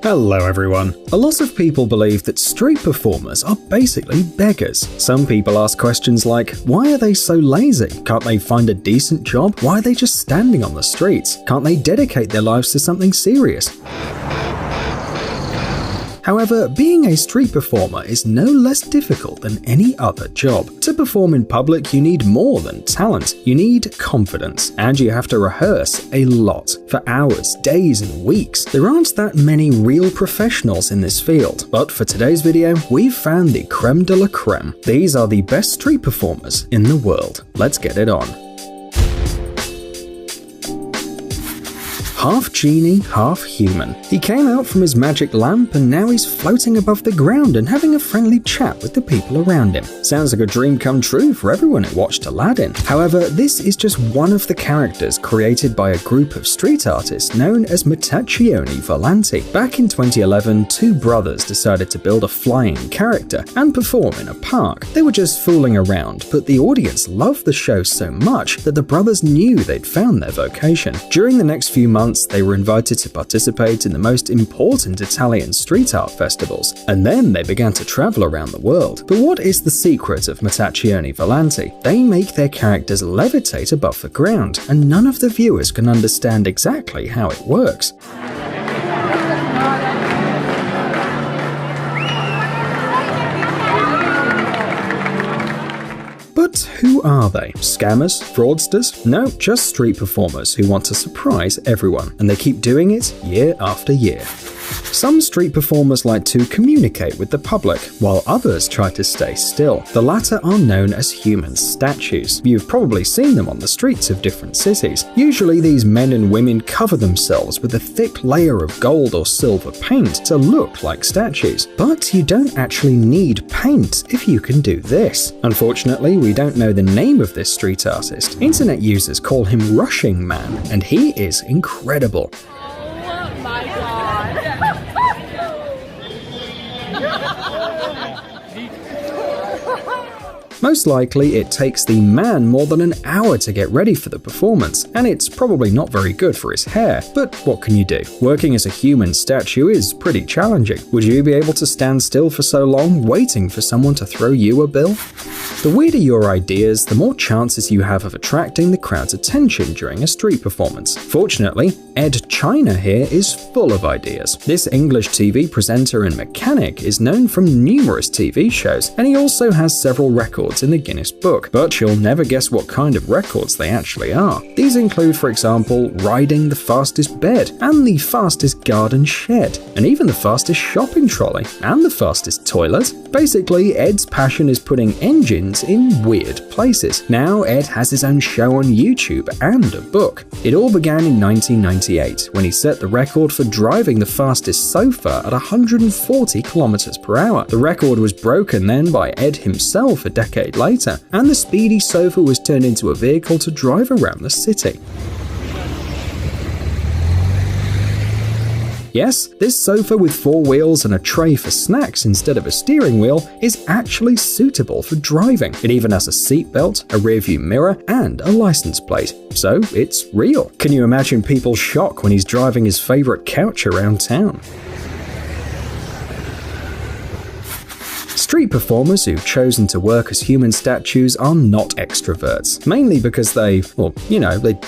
Hello everyone. A lot of people believe that street performers are basically beggars. Some people ask questions like, why are they so lazy? Can't they find a decent job? Why are they just standing on the streets? Can't they dedicate their lives to something serious? However, being a street performer is no less difficult than any other job. To perform in public, you need more than talent. You need confidence, and you have to rehearse a lot, for hours, days, and weeks. There aren't that many real professionals in this field, but for today's video, we've found the creme de la creme. These are the best street performers in the world. Let's get it on. Half genie, half human. He came out from his magic lamp and now he's floating above the ground and having a friendly chat with the people around him. Sounds like a dream come true for everyone who watched Aladdin. However, this is just one of the characters created by a group of street artists known as Metazioni Volante. Back in 2011, two brothers decided to build a flying character and perform in a park. They were just fooling around, but the audience loved the show so much that the brothers knew they'd found their vocation. During the next few months, they were invited to participate in the most important Italian street art festivals, and then they began to travel around the world. But what is the secret of Metazioni Volante? They make their characters levitate above the ground, and none of the viewers can understand exactly how it works. But who are they? Scammers? Fraudsters? No, just street performers who want to surprise everyone, and they keep doing it year after year. Some street performers like to communicate with the public, while others try to stay still. The latter are known as human statues. You've probably seen them on the streets of different cities. Usually these men and women cover themselves with a thick layer of gold or silver paint to look like statues. But you don't actually need paint if you can do this. Unfortunately, we don't know the name of this street artist. Internet users call him Rushing Man, and he is incredible. Oh my god. Most likely, it takes the man more than an hour to get ready for the performance, and it's probably not very good for his hair, but what can you do? Working as a human statue is pretty challenging. Would you be able to stand still for so long, waiting for someone to throw you a bill? The weirder your ideas, the more chances you have of attracting the crowd's attention during a street performance. Fortunately, Ed China here is full of ideas. This English TV presenter and mechanic is known from numerous TV shows, and he also has several records in the Guinness Book, but you'll never guess what kind of records they actually are. These include, for example, riding the fastest bed, and the fastest garden shed, and even the fastest shopping trolley, and the fastest toilet. Basically, Ed's passion is putting engines in weird places. Now Ed has his own show on YouTube and a book. It all began in 1998, when he set the record for driving the fastest sofa at 140 kilometers per hour. The record was broken then by Ed himself a decade later, and the speedy sofa was turned into a vehicle to drive around the city. Yes, this sofa with 4 wheels and a tray for snacks instead of a steering wheel is actually suitable for driving. It even has a seatbelt, a rearview mirror, and a license plate. So it's real. Can you imagine people's shock when he's driving his favorite couch around town? Street performers who've chosen to work as human statues are not extroverts, mainly because they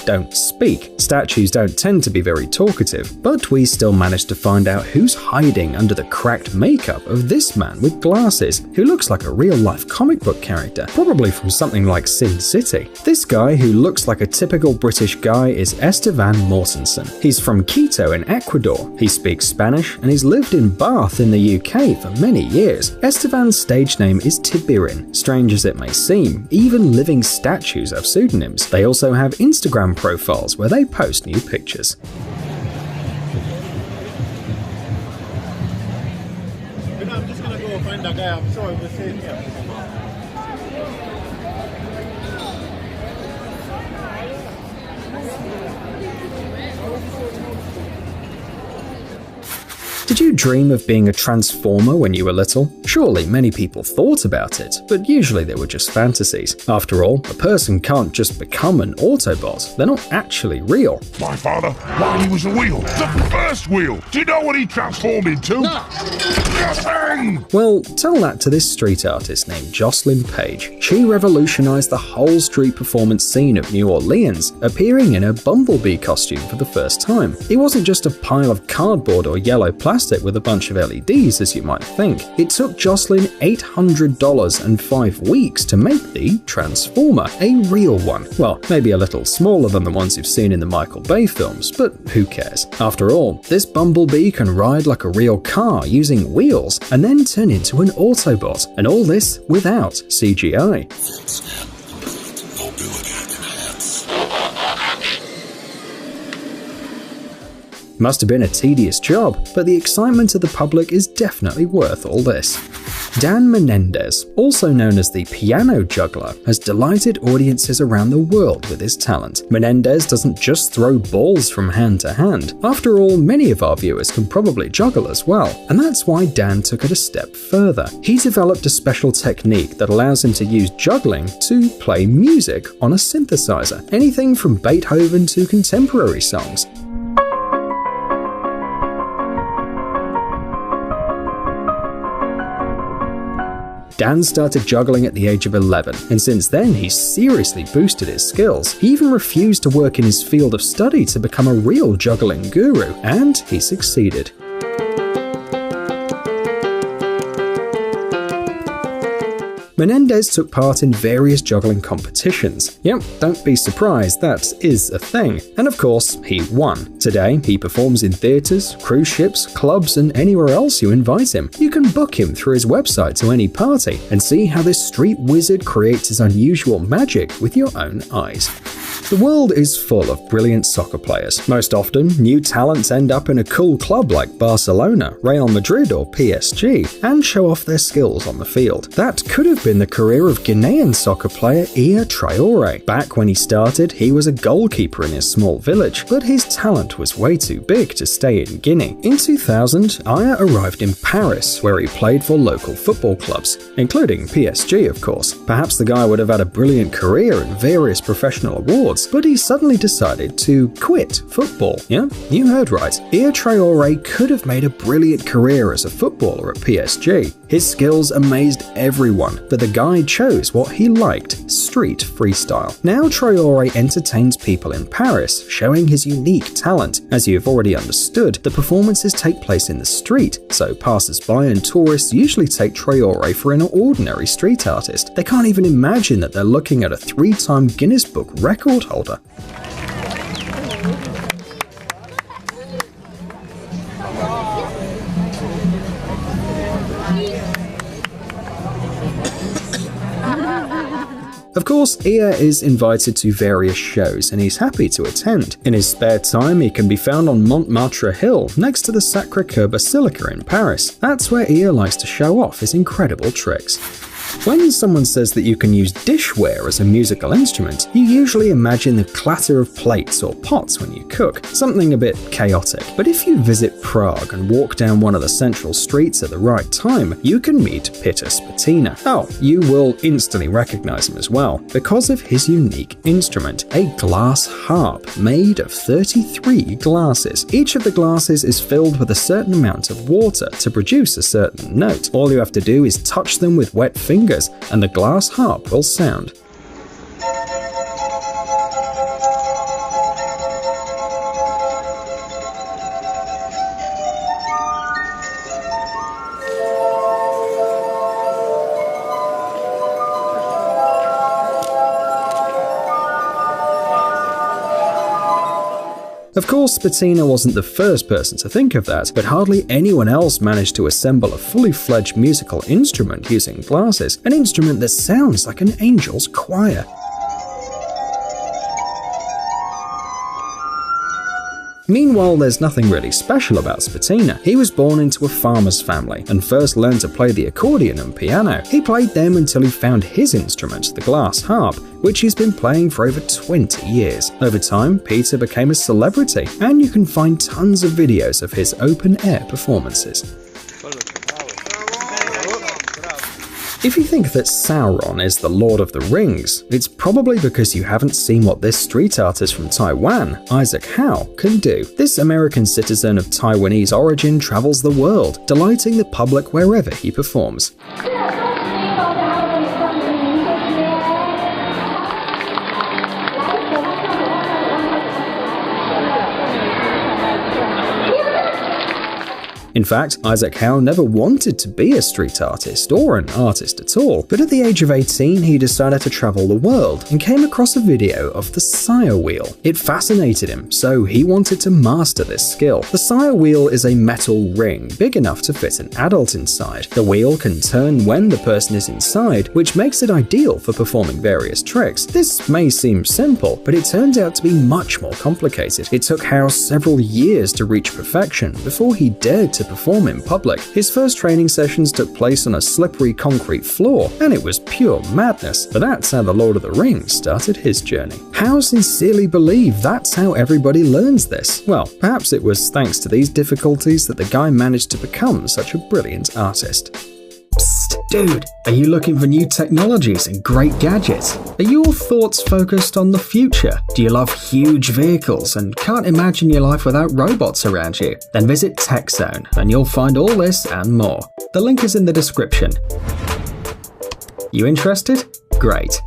don't speak. Statues don't tend to be very talkative, but we still managed to find out who's hiding under the cracked makeup of this man with glasses, who looks like a real-life comic book character, probably from something like Sin City. This guy, who looks like a typical British guy, is Esteban Mortensen. He's from Quito in Ecuador. He speaks Spanish, and he's lived in Bath in the UK for many years. Esteban's stage name is Tibirin. Strange as it may seem, even living statues have pseudonyms. They also have Instagram profiles where they post new pictures. I'm just gonna go find that guy. I'm sure we'll see him here. Did you dream of being a transformer when you were little? Surely many people thought about it, but usually they were just fantasies. After all, a person can't just become an Autobot. They're not actually real. My father, while he was a wheel, the first wheel, do you know what he transformed into? Nothing! Well, tell that to this street artist named Jocelyn Page. She revolutionized the whole street performance scene of New Orleans, appearing in a bumblebee costume for the first time. It wasn't just a pile of cardboard or yellow plastic with a bunch of LEDs, as you might think. It took Jocelyn $800 and 5 weeks to make the Transformer, a real one. Well, maybe a little smaller than the ones you've seen in the Michael Bay films, but who cares? After all, this bumblebee can ride like a real car using wheels and then turn into an Autobot, and all this without CGI. Must have been a tedious job, but the excitement of the public is definitely worth all this. Dan Menendez, also known as the Piano Juggler, has delighted audiences around the world with his talent. Menendez doesn't just throw balls from hand to hand. After all, many of our viewers can probably juggle as well, and that's why Dan took it a step further. He developed a special technique that allows him to use juggling to play music on a synthesizer, anything from Beethoven to contemporary songs. Dan started juggling at the age of 11, and since then he's seriously boosted his skills. He even refused to work in his field of study to become a real juggling guru, and he succeeded. Menendez took part in various juggling competitions. Yep, don't be surprised, that is a thing. And of course, he won. Today, he performs in theaters, cruise ships, clubs, and anywhere else you invite him. You can book him through his website to any party and see how this street wizard creates his unusual magic with your own eyes. The world is full of brilliant soccer players. Most often, new talents end up in a cool club like Barcelona, Real Madrid, or PSG, and show off their skills on the field. That could have been the career of Ghanaian soccer player Iya Traore. Back when he started, he was a goalkeeper in his small village, but his talent was way too big to stay in Guinea. In 2000, Iya arrived in Paris, where he played for local football clubs, including PSG, of course. Perhaps the guy would have had a brilliant career and various professional awards, but he suddenly decided to quit football. Yeah, you heard right. Iya Traore could have made a brilliant career as a footballer at PSG. His skills amazed everyone, but the guy chose what he liked: street freestyle. Now Traore entertains people in Paris, showing his unique talent. As you've already understood, the performances take place in the street, so passers-by and tourists usually take Traore for an ordinary street artist. They can't even imagine that they're looking at a 3-time Guinness Book record holder. Of course, Iya is invited to various shows and he's happy to attend. In his spare time, he can be found on Montmartre Hill, next to the Sacré-Cœur Basilica in Paris. That's where Iya likes to show off his incredible tricks. When someone says that you can use dishware as a musical instrument, you usually imagine the clatter of plates or pots when you cook, something a bit chaotic. But if you visit Prague and walk down one of the central streets at the right time, you can meet Peter Spatina. Oh, you will instantly recognize him as well, because of his unique instrument, a glass harp made of 33 glasses. Each of the glasses is filled with a certain amount of water to produce a certain note. All you have to do is touch them with wet fingers and the glass harp will sound. Of course, Spatina wasn't the first person to think of that, but hardly anyone else managed to assemble a fully fledged musical instrument using glasses, an instrument that sounds like an angel's choir. Meanwhile, there's nothing really special about Spatina. He was born into a farmer's family and first learned to play the accordion and piano. He played them until he found his instrument, the glass harp, which he's been playing for over 20 years. Over time, Peter became a celebrity, and you can find tons of videos of his open-air performances. If you think that Sauron is the Lord of the Rings, it's probably because you haven't seen what this street artist from Taiwan, Isaac Howe, can do. This American citizen of Taiwanese origin travels the world, delighting the public wherever he performs. In fact, Isaac Howe never wanted to be a street artist or an artist at all, but at the age of 18 he decided to travel the world and came across a video of the Sire Wheel. It fascinated him, so he wanted to master this skill. The Sire Wheel is a metal ring big enough to fit an adult inside. The wheel can turn when the person is inside, which makes it ideal for performing various tricks. This may seem simple, but it turned out to be much more complicated. It took Howe several years to reach perfection before he dared to perform in public. His first training sessions took place on a slippery concrete floor, and it was pure madness. But that's how the Lord of the Rings started his journey. Howe sincerely believed that's how everybody learns this. Well, perhaps it was thanks to these difficulties that the guy managed to become such a brilliant artist. Psst, dude, are you looking for new technologies and great gadgets? Are your thoughts focused on the future? Do you love huge vehicles and can't imagine your life without robots around you? Then visit TechZone and you'll find all this and more. The link is in the description. You interested? Great.